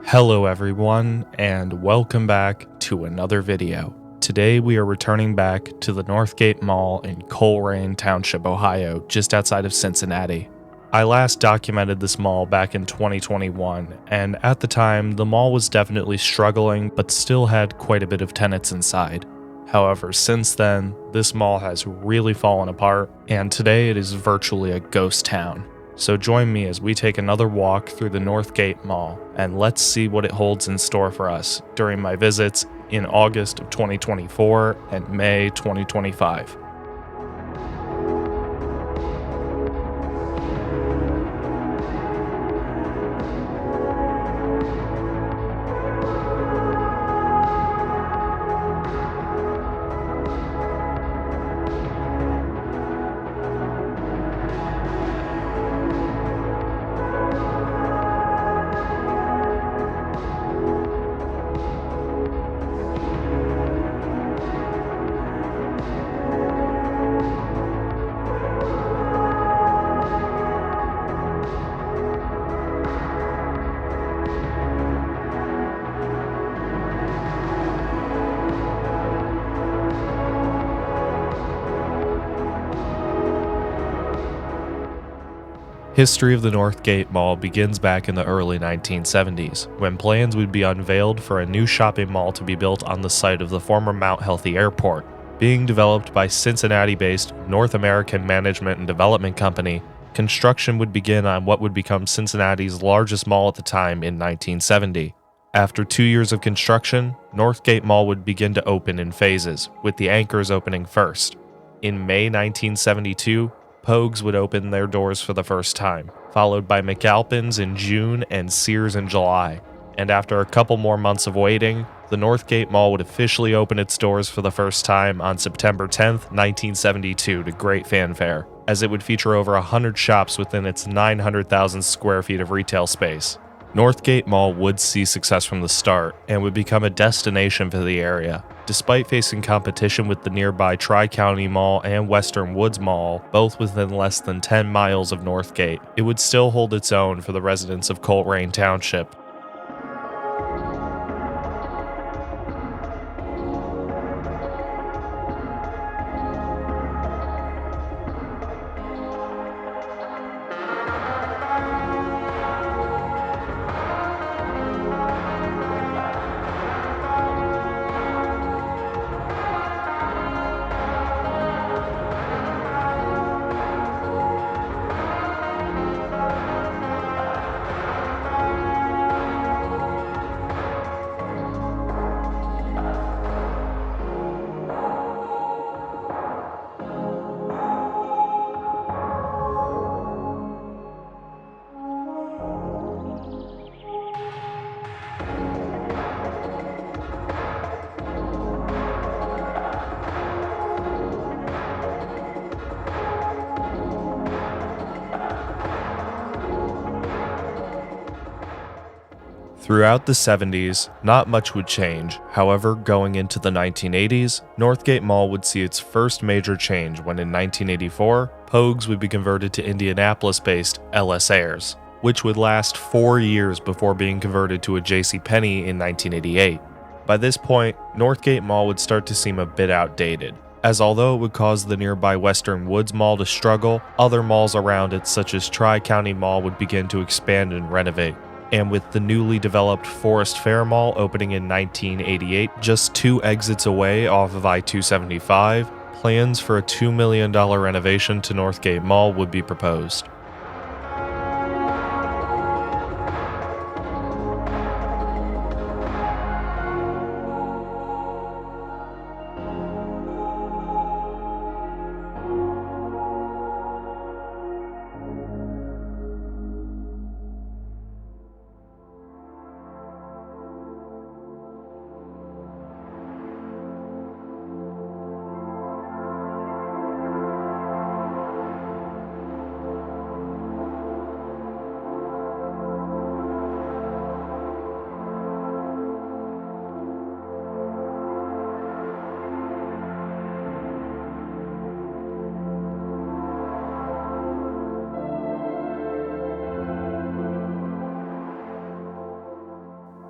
Hello everyone, and welcome back to another video. Today we are returning back to the Northgate Mall in Colerain Township, Ohio, just outside of Cincinnati. I last documented this mall back in 2021, and at the time the mall was definitely struggling but still had quite a bit of tenants inside. However, since then, this mall has really fallen apart, and today it is virtually a ghost town. So join me as we take another walk through the Northgate Mall, and let's see what it holds in store for us during my visits in August of 2024 and May 2025. History of the Northgate Mall begins back in the early 1970s, when plans would be unveiled for a new shopping mall to be built on the site of the former Mount Healthy Airport. Being developed by Cincinnati-based North American Management and Development Company, construction would begin on what would become Cincinnati's largest mall at the time in 1970. After 2 years of construction, Northgate Mall would begin to open in phases, with the anchors opening first. In May 1972, Pogues would open their doors for the first time, followed by McAlpin's in June and Sears in July. And after a couple more months of waiting, the Northgate Mall would officially open its doors for the first time on September 10th, 1972 to great fanfare, as it would feature over 100 shops within its 900,000 square feet of retail space. Northgate Mall would see success from the start and would become a destination for the area. Despite facing competition with the nearby Tri-County Mall and Western Woods Mall, both within less than 10 miles of Northgate, it would still hold its own for the residents of Colerain Township. Throughout the 70s, not much would change. However, going into the 1980s, Northgate Mall would see its first major change when in 1984, Pogues would be converted to Indianapolis-based LS Ayres, which would last 4 years before being converted to a JCPenney in 1988. By this point, Northgate Mall would start to seem a bit outdated, as although it would cause the nearby Western Woods Mall to struggle, other malls around it such as Tri-County Mall would begin to expand and renovate. And with the newly developed Forest Fair Mall opening in 1988, just 2 exits away off of I-275, plans for a $2 million renovation to Northgate Mall would be proposed.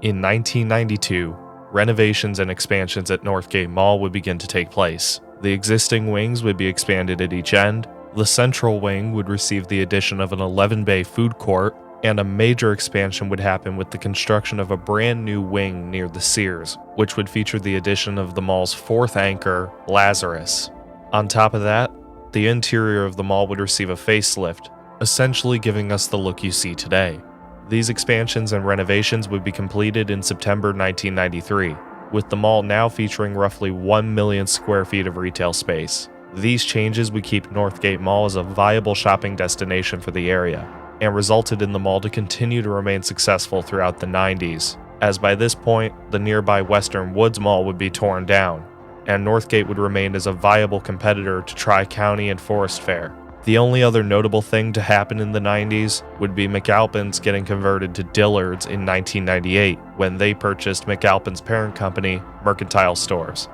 In 1992, renovations and expansions at Northgate Mall would begin to take place. The existing wings would be expanded at each end. The central wing would receive the addition of an 11-bay food court, and a major expansion would happen with the construction of a brand new wing near the Sears, which would feature the addition of the mall's fourth anchor, Lazarus. On top of that, the interior of the mall would receive a facelift, essentially giving us the look you see today. These expansions and renovations would be completed in September 1993, with the mall now featuring roughly 1 million square feet of retail space. These changes would keep Northgate Mall as a viable shopping destination for the area, and resulted in the mall to continue to remain successful throughout the 90s, as by this point, the nearby Western Woods Mall would be torn down, and Northgate would remain as a viable competitor to Tri-County and Forest Fair. The only other notable thing to happen in the 90s would be McAlpin's getting converted to Dillards in 1998 when they purchased McAlpin's parent company, Mercantile Stores.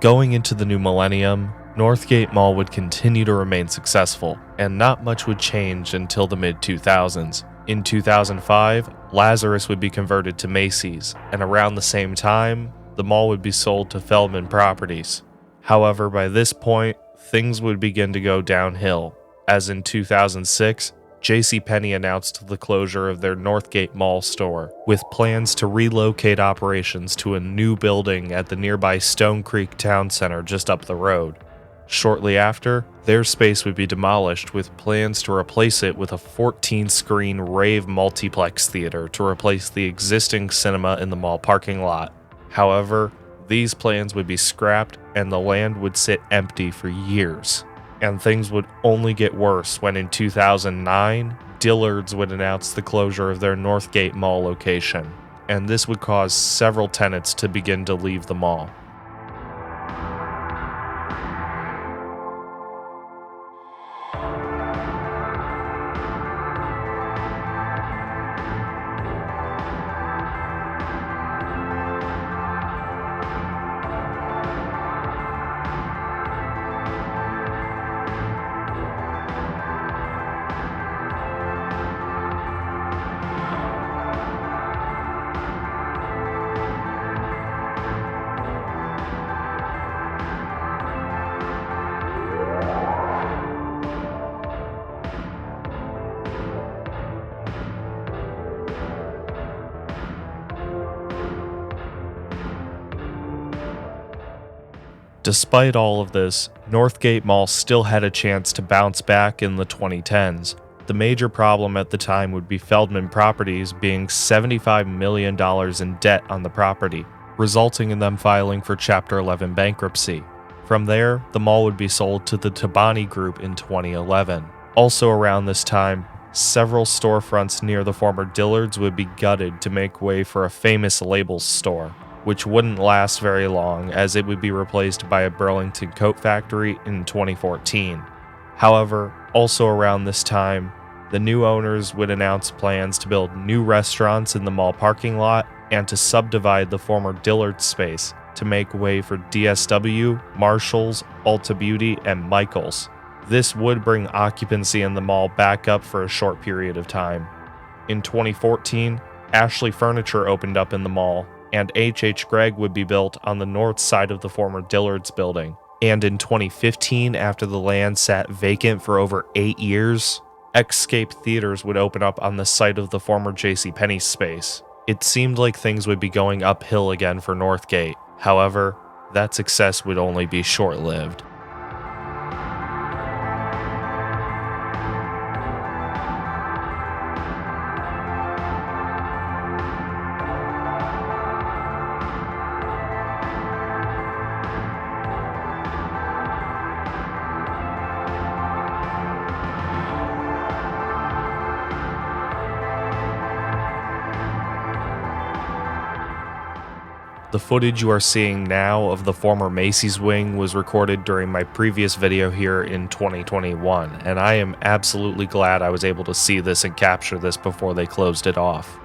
Going into the new millennium, Northgate Mall would continue to remain successful, and not much would change until the mid-2000s. In 2005, Lazarus would be converted to Macy's, and around the same time, the mall would be sold to Feldman Properties. However, by this point, things would begin to go downhill, as in 2006, JCPenney announced the closure of their Northgate Mall store, with plans to relocate operations to a new building at the nearby Stone Creek Town Center just up the road. Shortly after, their space would be demolished with plans to replace it with a 14-screen rave multiplex theater to replace the existing cinema in the mall parking lot. However, these plans would be scrapped and the land would sit empty for years. And things would only get worse when in 2009, Dillards would announce the closure of their Northgate Mall location, and this would cause several tenants to begin to leave the mall. Despite all of this, Northgate Mall still had a chance to bounce back in the 2010s. The major problem at the time would be Feldman Properties being $75 million in debt on the property, resulting in them filing for Chapter 11 bankruptcy. From there, the mall would be sold to the Tabani Group in 2011. Also around this time, several storefronts near the former Dillards would be gutted to make way for a famous labels store, which wouldn't last very long as it would be replaced by a Burlington coat factory in 2014. However, also around this time, the new owners would announce plans to build new restaurants in the mall parking lot and to subdivide the former Dillards space to make way for DSW, Marshalls, Ulta Beauty, and Michaels. This would bring occupancy in the mall back up for a short period of time. In 2014, Ashley Furniture opened up in the mall, and H.H. Gregg would be built on the north side of the former Dillards building. And in 2015, after the land sat vacant for over 8 years, Xscape Theaters would open up on the site of the former JCPenney space. It seemed like things would be going uphill again for Northgate. However, that success would only be short-lived. The footage you are seeing now of the former Macy's wing was recorded during my previous video here in 2021, and I am absolutely glad I was able to see this and capture this before they closed it off.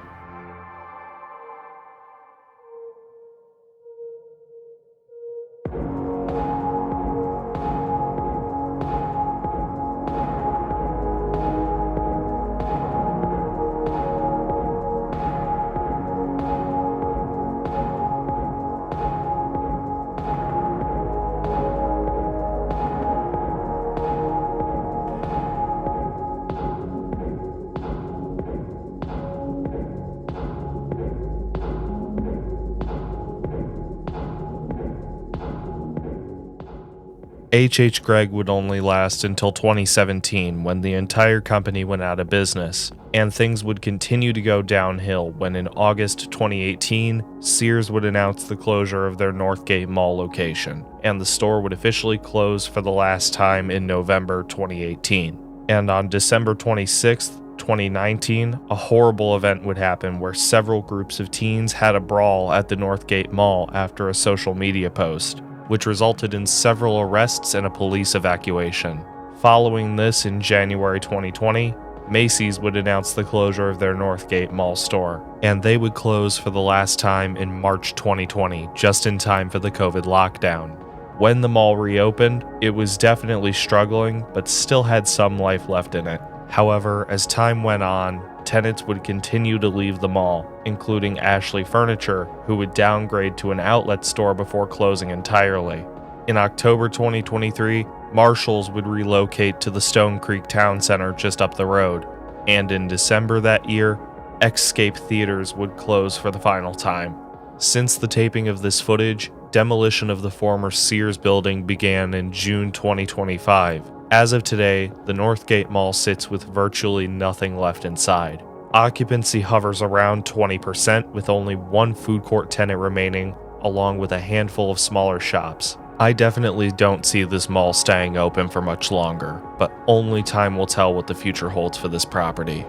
H.H. Gregg would only last until 2017 when the entire company went out of business, and things would continue to go downhill when in August 2018, Sears would announce the closure of their Northgate Mall location, and the store would officially close for the last time in November 2018. And on December 26, 2019, a horrible event would happen where several groups of teens had a brawl at the Northgate Mall after a social media post, which resulted in several arrests and a police evacuation. Following this, in January 2020, Macy's would announce the closure of their Northgate Mall store, and they would close for the last time in March 2020, just in time for the COVID lockdown. When the mall reopened, it was definitely struggling, but still had some life left in it. However, as time went on, tenants would continue to leave the mall, including Ashley Furniture, who would downgrade to an outlet store before closing entirely. In October 2023, Marshalls would relocate to the Stone Creek Town Center just up the road, and in December that year, Xscape Theaters would close for the final time. Since the taping of this footage, demolition of the former Sears building began in June 2025. As of today, the Northgate Mall sits with virtually nothing left inside. Occupancy hovers around 20%, with only one food court tenant remaining, along with a handful of smaller shops. I definitely don't see this mall staying open for much longer, but only time will tell what the future holds for this property.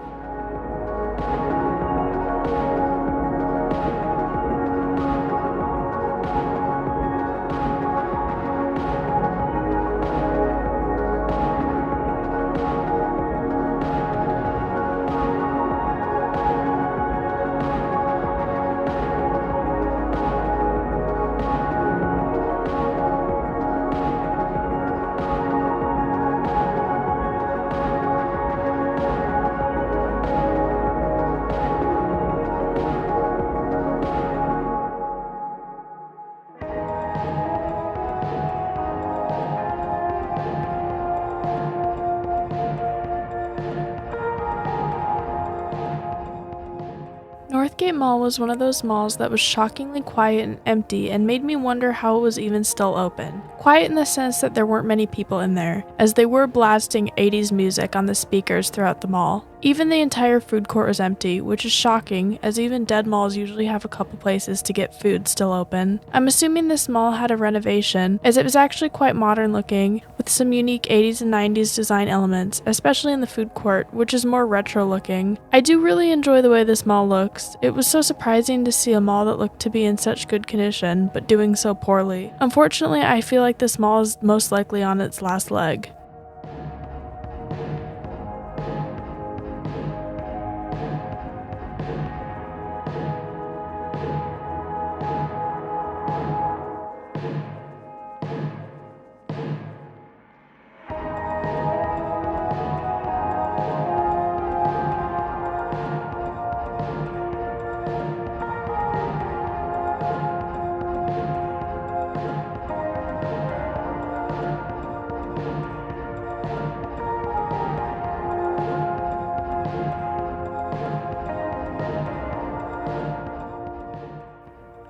Northgate Mall was one of those malls that was shockingly quiet and empty and made me wonder how it was even still open. Quiet in the sense that there weren't many people in there, as they were blasting 80s music on the speakers throughout the mall. Even the entire food court was empty, which is shocking, as even dead malls usually have a couple places to get food still open. I'm assuming this mall had a renovation, as it was actually quite modern looking, with some unique 80s and 90s design elements, especially in the food court, which is more retro looking. I do really enjoy the way this mall looks. It was so surprising to see a mall that looked to be in such good condition, but doing so poorly. Unfortunately, I feel like this mall is most likely on its last leg.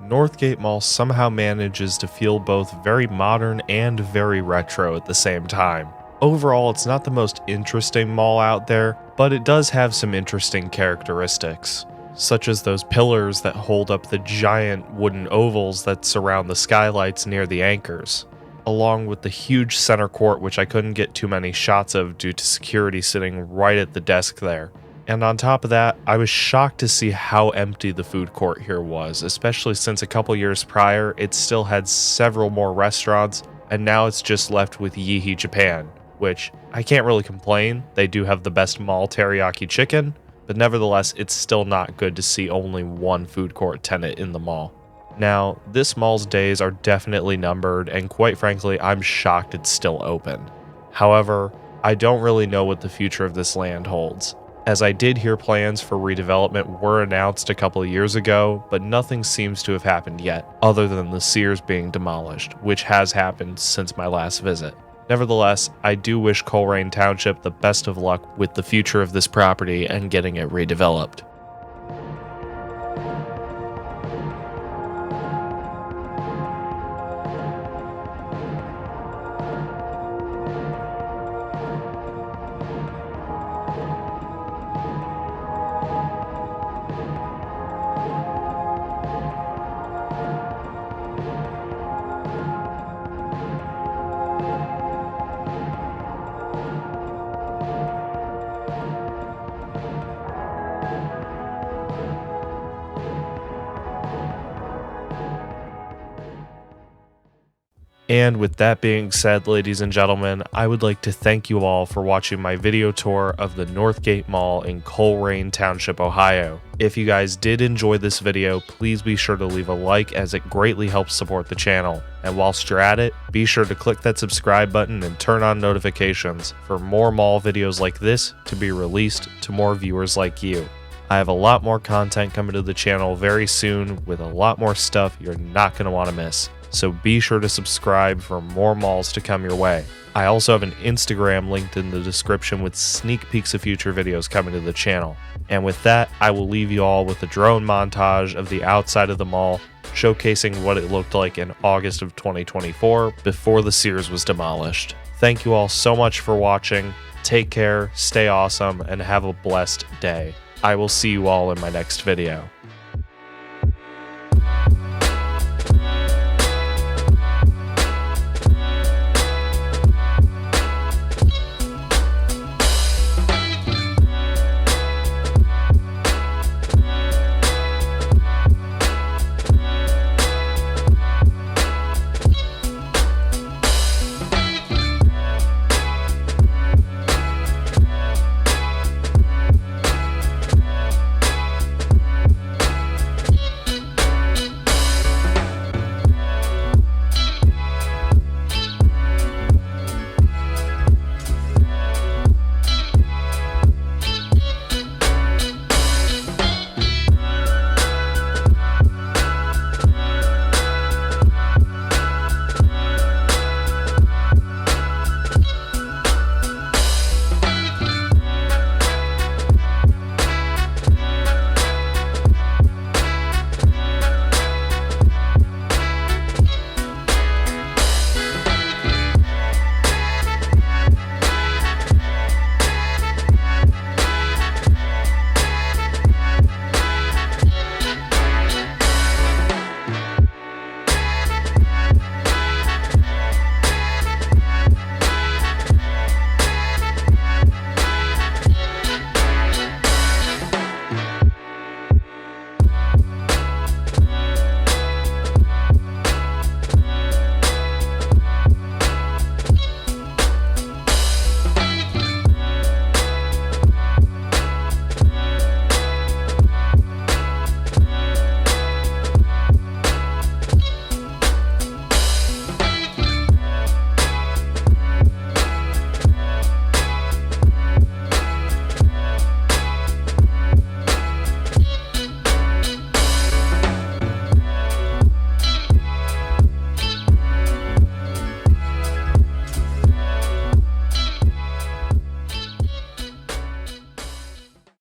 Northgate Mall somehow manages to feel both very modern and very retro at the same time. Overall, it's not the most interesting mall out there, but it does have some interesting characteristics, such as those pillars that hold up the giant wooden ovals that surround the skylights near the anchors, along with the huge center court, which I couldn't get too many shots of due to security sitting right at the desk there. And on top of that, I was shocked to see how empty the food court here was, especially since a couple years prior, it still had several more restaurants, and now it's just left with Yihi Japan, which I can't really complain. They do have the best mall teriyaki chicken, but nevertheless, it's still not good to see only one food court tenant in the mall. Now, this mall's days are definitely numbered, and quite frankly, I'm shocked it's still open. However, I don't really know what the future of this land holds, as I did hear plans for redevelopment were announced a couple of years ago, but nothing seems to have happened yet, other than the Sears being demolished, which has happened since my last visit. Nevertheless, I do wish Colerain Township the best of luck with the future of this property and getting it redeveloped. And with that being said, ladies and gentlemen, I would like to thank you all for watching my video tour of the Northgate Mall in Colerain Township, Ohio. If you guys did enjoy this video, please be sure to leave a like as it greatly helps support the channel. And whilst you're at it, be sure to click that subscribe button and turn on notifications for more mall videos like this to be released to more viewers like you. I have a lot more content coming to the channel very soon with a lot more stuff you're not going to want to miss. So be sure to subscribe for more malls to come your way. I also have an Instagram linked in the description with sneak peeks of future videos coming to the channel. And with that, I will leave you all with a drone montage of the outside of the mall, showcasing what it looked like in August of 2024 before the Sears was demolished. Thank you all so much for watching. Take care, stay awesome, and have a blessed day. I will see you all in my next video.